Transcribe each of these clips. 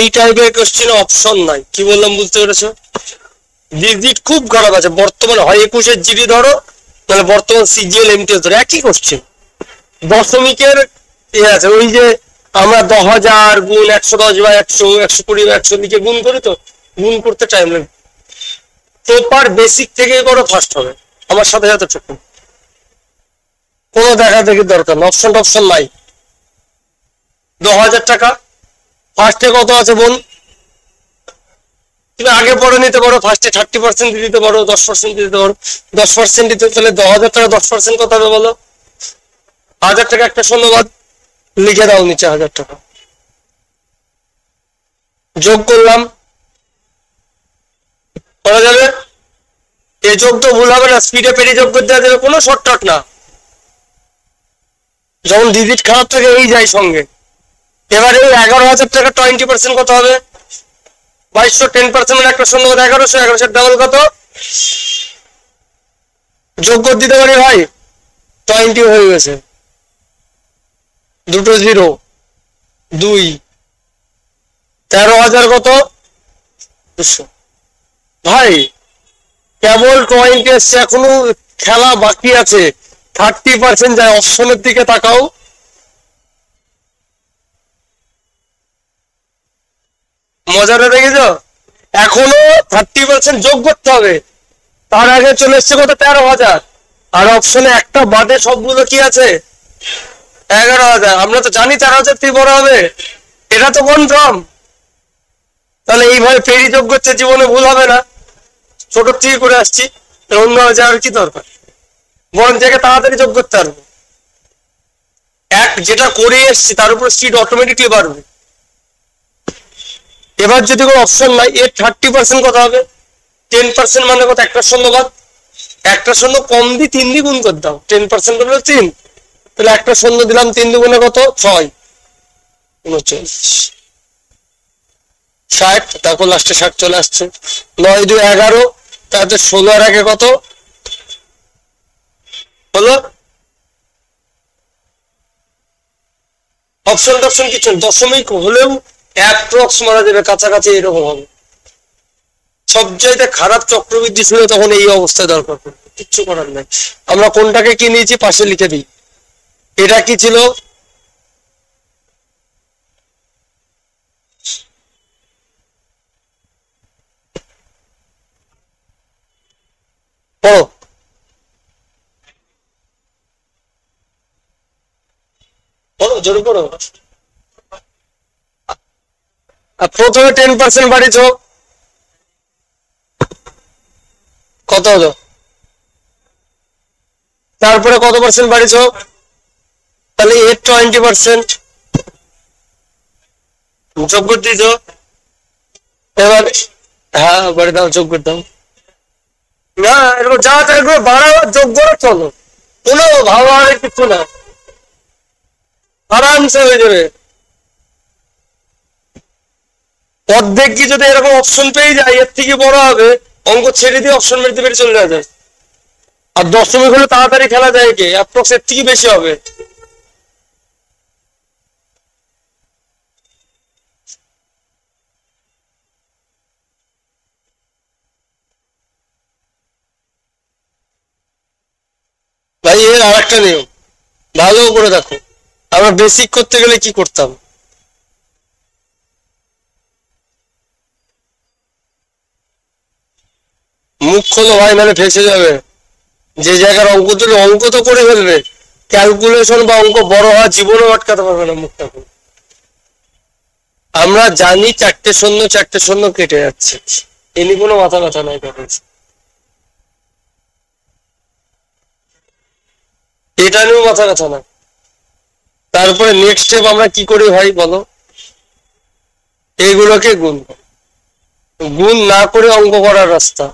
এই টাইপের question option নাই। কি বললাম বুঝতে পেরেছো? ডিজিট খুব খারাপ আছে বর্তমানে, হয় 21-এর জিডি ধরো, তাহলে বর্তমান সিজিএল এমটিএস ধরো, একই কোশ্চেন। দশমিকের আছে, ওই যে আমরা 10,000 গুণ 110 বা 100, 120 বা 100 লিখে গুণ করি, তো গুণ করতে টাইম লাগবে। প্রপার বেসিক থেকে করো, ফার্স্ট হবে। আমার সাথে সাথে চুকুন, কোনো দেখা দেখি দরকার না, অপশন টপশন নাই। 10,000 টাকা ফার্স্টে কত আছে বল? তুমি আগে পড়ে নিতে পারো, ফার্স্টে 30% দিতে পারো, 10% দিতে পারো। 10% দিতে, তাহলে 10,000 টাকা 10% কত হবে বলো? 1,000 টাকা একটা শূন্যবাদ লিখে দাও নিচে, 1,000 টাকা যোগ করলাম, করা যাবে? এই যোগ তো ভুল হবে না, স্পিডে পেরিয়ে যোগ করতে যাবে, কোনো শর্টকাট না। যখন ডিজিট খারাপ থাকে এই যায় সঙ্গে। এবারে 11,000 টাকা 20% কত হবে? 2200, 10% মানে একটা শূন্য 1100, 1100 ডাবল কত? যোগ করে দিতে পারি ভাই, 20 হয়ে গেছে, দুটো 0, 2, 13,000 কত? 200। ভাই কেবল 20 এসছে, এখনো খেলা বাকি আছে, 30% যায়। অপশনের দিকে তাকাও, মজাটা দেখেছো? এখনো 30% যোগ করতে হবে, তার আগে চলে এসছে কত? 13,000। আর অপশনে একটা বাদে সবগুলো কি আছে? 11,000। আমরা তো জানি 13,000 থেকে বড় হবে, এটা তো কনফার্ম। তাহলে এইভাবে পেরি যোগ করছে, জীবনে ভুল হবে না, ছোট থেকে করে আসছি, অন্য যাওয়ার কি দরকার? বরং থেকে তাড়াতাড়ি যোগ করতে পারবো। যেটা করে এসছি তার উপর স্পিড অটোমেটিকলি বাড়বে। এবার যদি কোনো অপশন নাই, এর 30% কত হবে? 10% মানে কত? একটা শূন্য বাদ, একটা শূন্য কম দি 3 দিয়ে গুণ করে দাও, 10% হলো 3, তাহলে একটা শূন্য দিলাম, 3 দুগুণে কত? 6, 39, 60, তারপর লাস্টে 60 চলে আসছে। 9 2 11, তাতে 16 এর আগে কত হলো? অপশন টপশন কিছু দশমিক হলেও অ্যাপ্রক্স মারা যাবে, কাছাকাছি এরকম হবে। সবচাইতে খারাপ চক্রবৃদ্ধি ছিল তখন এই অবস্থায় দরকার পড়বে, কিচ্ছু করার নাই। আমরা কোনটাকে কি নিয়েছি পাশে লিখে দিই। এটা কি ছিল? পড়ো, পড়ো, জোরে পড়ো। প্রথমে 10% বাড়িয়েছ, কত হলো? তারপরে কত পার্সেন্ট বাড়িয়েছ? তাহলে এর 20% যোগ করে দিয়েছ। এবার হ্যাঁ বাড়ি দাও, যোগ করে দাও। না এরকম যা এগুলো বাড়াবার যোগ করে চলো, কোনো ভাবার কিছু না, আরামসে হয়ে যাবে। অর্ধেক কি যদি এরকম অপশন পেয়ে যায়, এর থেকে বড় হবে, অঙ্ক ছেড়ে দিয়ে অপশন মেরতে পেরে চলে যাওয়া যায়। আর দশমিক হলে তাড়াতাড়ি খেলা যায়, কে অ্যাপ্রক্স এর থেকে বেশি হবে। ভাই এর আর একটা নিয়ম ভালো করে দেখো, আমরা বেসিক করতে গেলে কি করতাম? মুখ খোলো ভাই, নাহলে ফেসে যাবে। যে জায়গার অঙ্ক তুলে অঙ্ক তো করে ফেলবে, ক্যালকুলেশন বা অঙ্ক বড় হওয়া জীবনেও আটকাতে পারবে না মুখটা। আমরা জানি 4টে শূন্য কেটে যাচ্ছে, এনি কোনো মাথা ব্যথা নাই। এটা নিয়েও মাথা ব্যথা না। তারপরে নেক্সট স্টেপ আমরা কি করি ভাই বলো? এইগুলোকে গুণ, গুণ না করে অঙ্ক করার রাস্তা।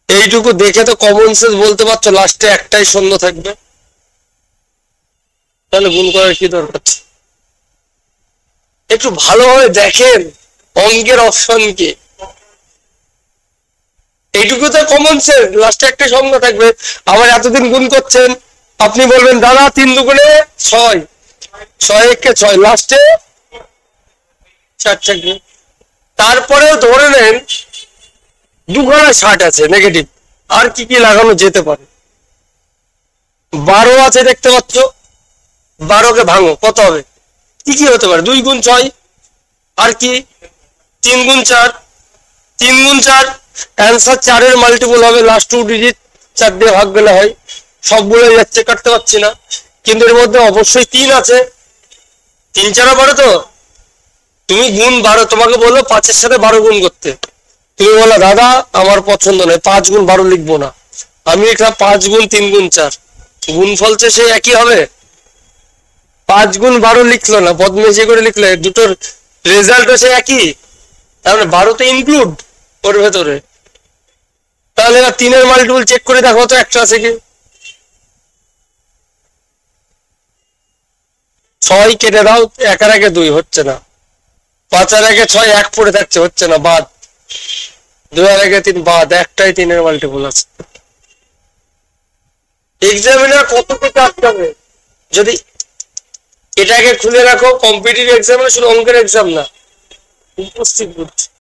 এইটুকু দেখে তো কমন সেন্স বলতে পারছো, লাস্টে একটাই শূন্য থাকবে, তাহলে গুণ করার কি দরকার? একটু ভালোভাবে দেখেন অঙ্কের অপশন কি, এইটুকু তো কমন সেন্স, লাস্টে একটা সংখ্যা থাকবে। আবার এতদিন গুণ করছেন, আপনি বলবেন দাদা 3 দুগুণে 6, 6 একে 6, লাস্টে ষাট থাকবে। তারপরেও ধরে নেন দুখানা 60 আছে নেগেটিভ, আর কি কি লাগানো যেতে পারে? 12 আছে দেখতে পাচ্ছ, 12কে ভাঙো, কত হবে? কি কি হতে পারে? 2 গুণ 6, আর কি 3 গুণ 4, 3 গুণ 4, অ্যান্সার 4 এর মাল্টিপল হবে, লাস্ট 2 ডিজিট 4 দিয়ে ভাগ গেলে হয়। সবগুলো যাচ্ছে, কাটতে পারছি না, কিন্তু এর মধ্যে অবশ্যই 3 আছে। 3 4 12 তো, তুমি গুণ 12, তোমাকে বললো 5 এর সাথে 12 গুণ করতে, তুমি বলো দাদা আমার পছন্দ নয়, 5 গুণ 12 লিখবো না, আমি লিখলাম 5 গুণ 3 গুণ 4, গুণফল তো সে একই হবে। 5 গুণ 12 লিখলো না, বদমেশি করে লিখলে দুটোর রেজাল্টও সে একই, তার মানে 12 তো ইনক্লুড ওর ভেতরে। তাহলে এবার 3 এর মাল্টিপল চেক করে দেখো তো একটা আছে কি। 6 কেটে দাও, 1 আর 1 2 হচ্ছে না, 5 আর 1 6, 1 পড়ে থাকছে, হচ্ছে না, বাদ। 2 আর 1 3 বাদ, একটাই 3 এর মাল্টিপল আছে। এক্সামিনার কত থেকে আটকাবে? যদি এটাকে খুলে রাখো, কম্পিটিটিভ এক্সাম শুধু অঙ্কের এক্সাম না, উপস্থিত বুঝছি।